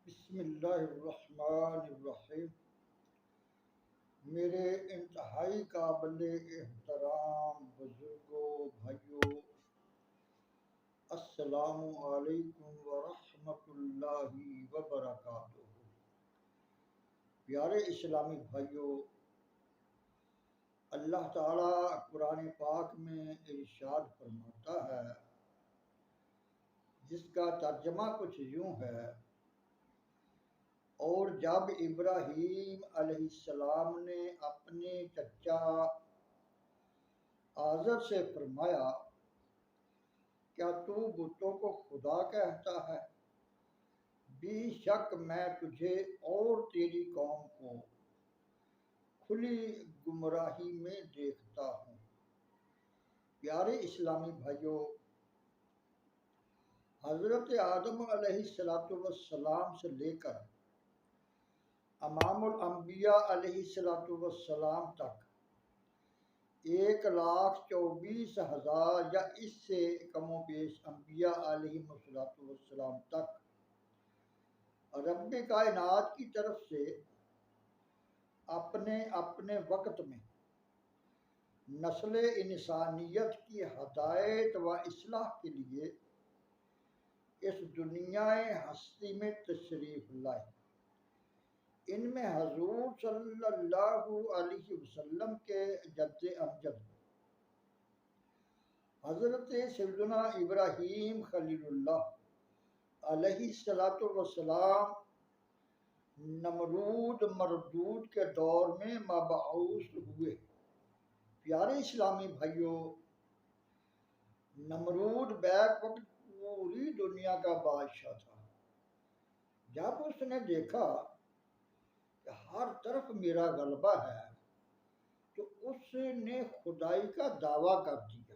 بسم اللہ الرحمن الرحیم۔ میرے انتہائی قابل احترام بزرگوں، بھائیوں، السلام علیکم ورحمۃ اللہ وبرکاتہ۔ پیارے اسلامی بھائیوں، اللہ تعالیٰ قرآن پاک میں ارشاد فرماتا ہے، جس کا ترجمہ کچھ یوں ہے: اور جب ابراہیم علیہ السلام نے اپنے چچا آزر سے فرمایا، کیا تو بتوں کو خدا کہتا ہے؟ بے شک میں تجھے اور تیری قوم کو کھلی گمراہی میں دیکھتا ہوں۔ پیارے اسلامی بھائیوں، حضرت آدم علیہ السلام سے لے کر امام الانبیاء علیہ السلام تک 1,24,000 یا اس سے کم و بیش انبیاء علیہ السلام تک رب کائنات کی طرف سے اپنے اپنے وقت میں نسل انسانیت کی ہدایت و اصلاح کے لیے اس دنیا ہستی میں تشریف لائے۔ ان میں حضور صلی اللہ علیہ وسلم کے جد امجد حضرت سیدنا ابراہیم خلیل اللہ علیہ السلام نمرود مردود کے دور میں مبعوث ہوئے۔ پیارے اسلامی بھائیوں، نمرود بیک وقت پوری دنیا کا بادشاہ تھا۔ جب اس نے دیکھا کہ ہر طرف میرا غلبہ ہے تو اس نے خدائی کا دعویٰ کر دیا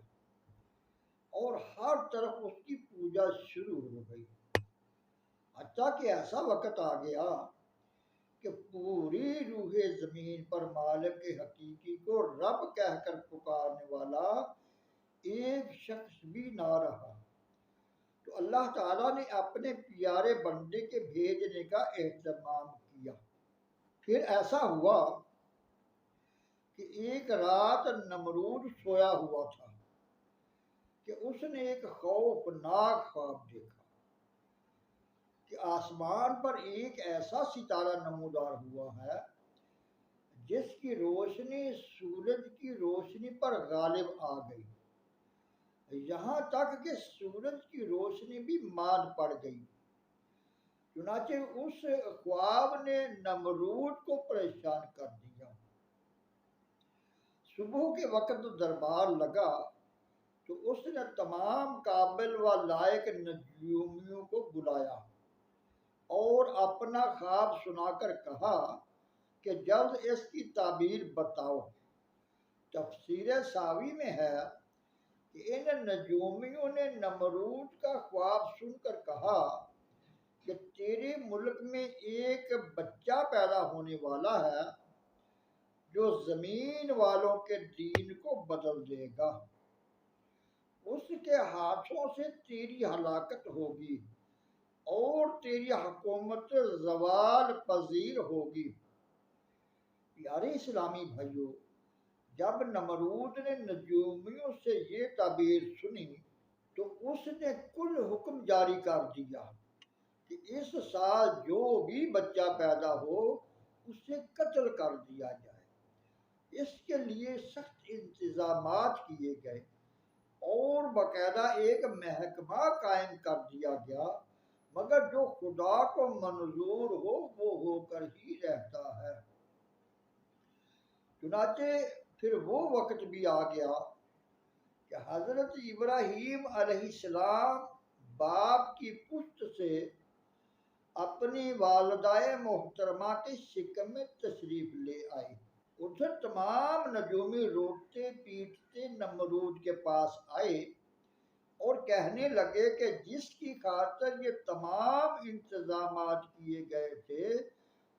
اور ہر طرف اس کی پوجا شروع ہو گئی، حتیٰ کہ ایسا وقت آ گیا کہ پوری روح زمین پر مالک حقیقی کو رب کہہ کر پکارنے والا ایک شخص بھی نہ رہا۔ تو اللہ تعالیٰ نے اپنے پیارے بندے کے بھیجنے کا اہتمام کیا۔ پھر ایسا ہوا کہ ایک رات نمرود سویا ہوا تھا کہ اس نے ایک خوفناک خواب دیکھا کہ آسمان پر ایک ایسا ستارہ نمودار ہوا ہے جس کی روشنی سورج کی روشنی پر غالب آ گئی، یہاں تک کہ سورج کی روشنی بھی مان پڑ گئی۔ چنانچہ اس خواب نے نمرود کو پریشان کر دیا۔ صبح کے وقت دربار لگا تو اس نے تمام قابل و لائق نجومیوں کو بلایا اور اپنا خواب سنا کر کہا کہ جلد اس کی تعبیر بتاؤ۔ تفسیر ساوی میں ہے کہ ان نجومیوں نے نمرود کا خواب سن کر کہا کہ تیرے ملک میں ایک بچہ پیدا ہونے والا ہے جو زمین والوں کے دین کو بدل دے گا، اس کے ہاتھوں سے تیری ہلاکت ہوگی اور تیری حکومت زوال پذیر ہوگی۔ پیارے اسلامی بھائیوں، جب نمرود نے نجومیوں سے یہ تعبیر سنی تو اس نے کل حکم جاری کر دیا کہ اس سال جو بھی بچہ پیدا ہو اسے قتل کر دیا جائے۔ اس کے لیے سخت انتظامات کیے گئے اور باقاعدہ ایک محکمہ قائم کر دیا گیا، مگر جو خدا کو منظور ہو وہ ہو کر ہی رہتا ہے۔ چنانچہ پھر وہ وقت بھی آ گیا کہ حضرت ابراہیم علیہ السلام باپ کی پشت سے اپنی والدہ محترمہ کے شکم میں تشریف لے آئے۔ ادھر تمام نجومی روتے پیٹتے نمرود کے پاس آئے اور کہنے لگے کہ جس کی خاطر یہ تمام انتظامات کیے گئے تھے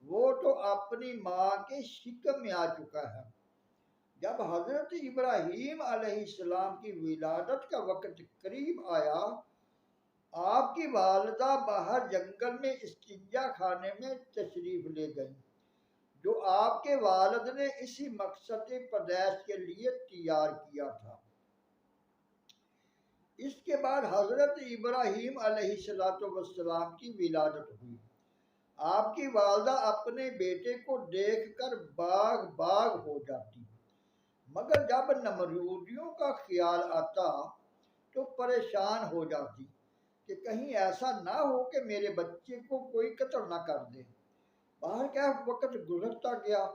وہ تو اپنی ماں کے شکم میں آ چکا ہے۔ جب حضرت ابراہیم علیہ السلام کی ولادت کا وقت قریب آیا آپ کی والدہ باہر جنگل میں استنجا خانے میں تشریف لے گئیں، جو آپ کے والد نے اسی مقصد پیدائش کے لیے تیار کیا تھا۔ اس کے بعد حضرت ابراہیم علیہ السلام کی ولادت ہوئی۔ آپ کی والدہ اپنے بیٹے کو دیکھ کر باغ باغ ہو جاتی، مگر جب نمرودیوں کا خیال آتا تو پریشان ہو جاتی کہ کہیں ایسا نہ ہو کہ میرے بچے کو کوئی قتل نہ کر دے۔ باہر کیا وقت گزرتا گیا،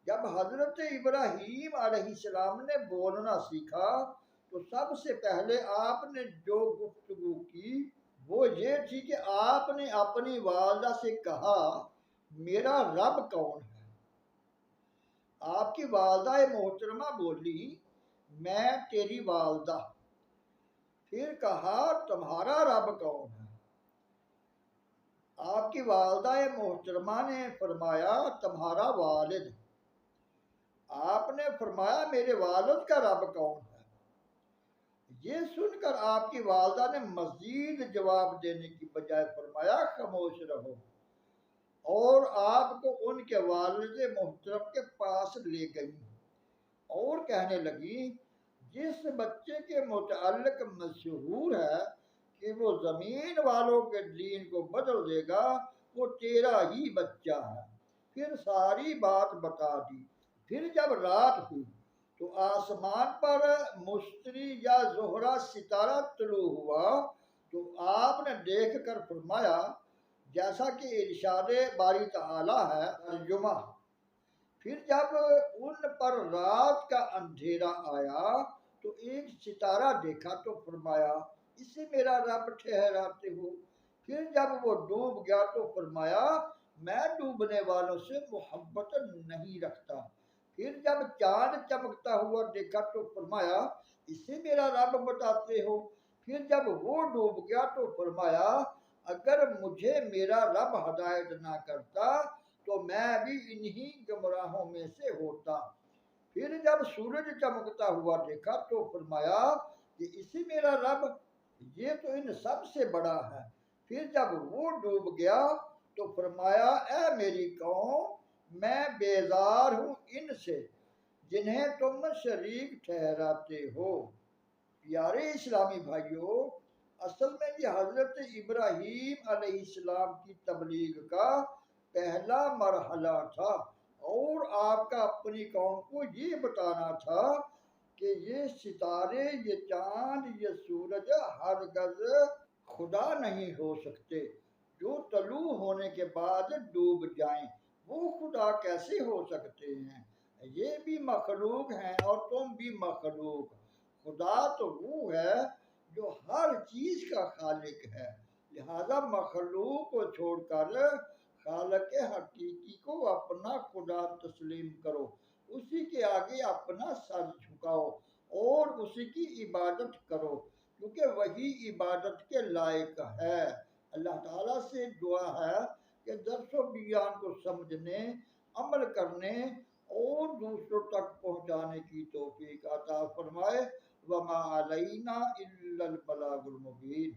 جب حضرت ابراہیم علیہ السلام نے بولنا سیکھا تو سب سے پہلے آپ نے جو گفتگو کی وہ یہ تھی کہ آپ نے اپنی والدہ سے کہا، میرا رب کون ہے؟ آپ کی والدہ محترمہ بولی، میں تیری والدہ۔ پھر کہا، تمہارا رب کون ہے؟ آپ کی والدہ محترمہ نے فرمایا، تمہارا والد۔ آپ نے فرمایا، میرے والد کا رب کون ہے؟ یہ سن کر آپ کی والدہ نے مزید جواب دینے کی بجائے فرمایا، خاموش رہو، اور آپ کو ان کے والد محترم کے پاس لے گئی اور کہنے لگی، جس بچے کے متعلق مشہور ہے کہ وہ زمین والوں کے دین کو بدل دے گا، وہ تیرا ہی بچہ ہے۔ پھر ساری بات بتا دی۔ پھر جب رات ہوئی تو آسمان پر مشتری یا زہرہ ستارہ طلوع ہوا تو آپ نے دیکھ کر فرمایا، جیسا کہ ارشاد باری تعالی ہے، ترجمہ۔ پھر جب ان پر رات کا اندھیرا آیا تو ایک ستارہ دیکھا تو فرمایا، اسے میرا رب ٹھہراتے ہو۔ پھر جب وہ ڈوب گیا تو فرمایا، میں ڈوبنے والوں سے محبت نہیں رکھتا۔ پھر جب چاند چمکتا ہوا دیکھا تو فرمایا، اسے میرا رب بتاتے ہو۔ پھر جب وہ ڈوب گیا تو فرمایا، اگر مجھے میرا رب ہدایت نہ کرتا تو میں بھی انہی گمراہوں میں سے ہوتا۔ پھر جب سورج چمکتا ہوا دیکھا تو فرمایا کہ اسے میرا رب، یہ تو ان سب سے بڑا ہے۔ پھر جب وہ ڈوب گیا تو فرمایا، اے میری قوم، میں بیزار ہوں ان سے جنہیں تم شریک ٹھہراتے ہو۔ پیارے اسلامی بھائیوں، اصل میں یہ حضرت ابراہیم علیہ السلام کی تبلیغ کا پہلا مرحلہ تھا، اور آپ کا اپنی قوم کو یہ بتانا تھا کہ یہ ستارے، یہ چاند، یہ سورج ہرگز خدا نہیں ہو سکتے۔ جو طلوع ہونے کے بعد ڈوب جائیں وہ خدا کیسے ہو سکتے ہیں؟ یہ بھی مخلوق ہیں اور تم بھی مخلوق۔ خدا تو وہ ہے جو ہر چیز کا خالق ہے، لہذا مخلوق کو چھوڑ کر خالق حقیقی کو اپنا خدا تسلیم کرو، اسی کے آگے اپنا سر جھکاؤ اور اسی کی عبادت کرو، کیونکہ وہی عبادت کے لائق ہے۔ اللہ تعالیٰ سے دعا ہے کہ درس و بیان کو سمجھنے، عمل کرنے اور دوسروں تک پہنچانے کی توفیق عطا فرمائے۔ وما علینا الا البلاغ المبین۔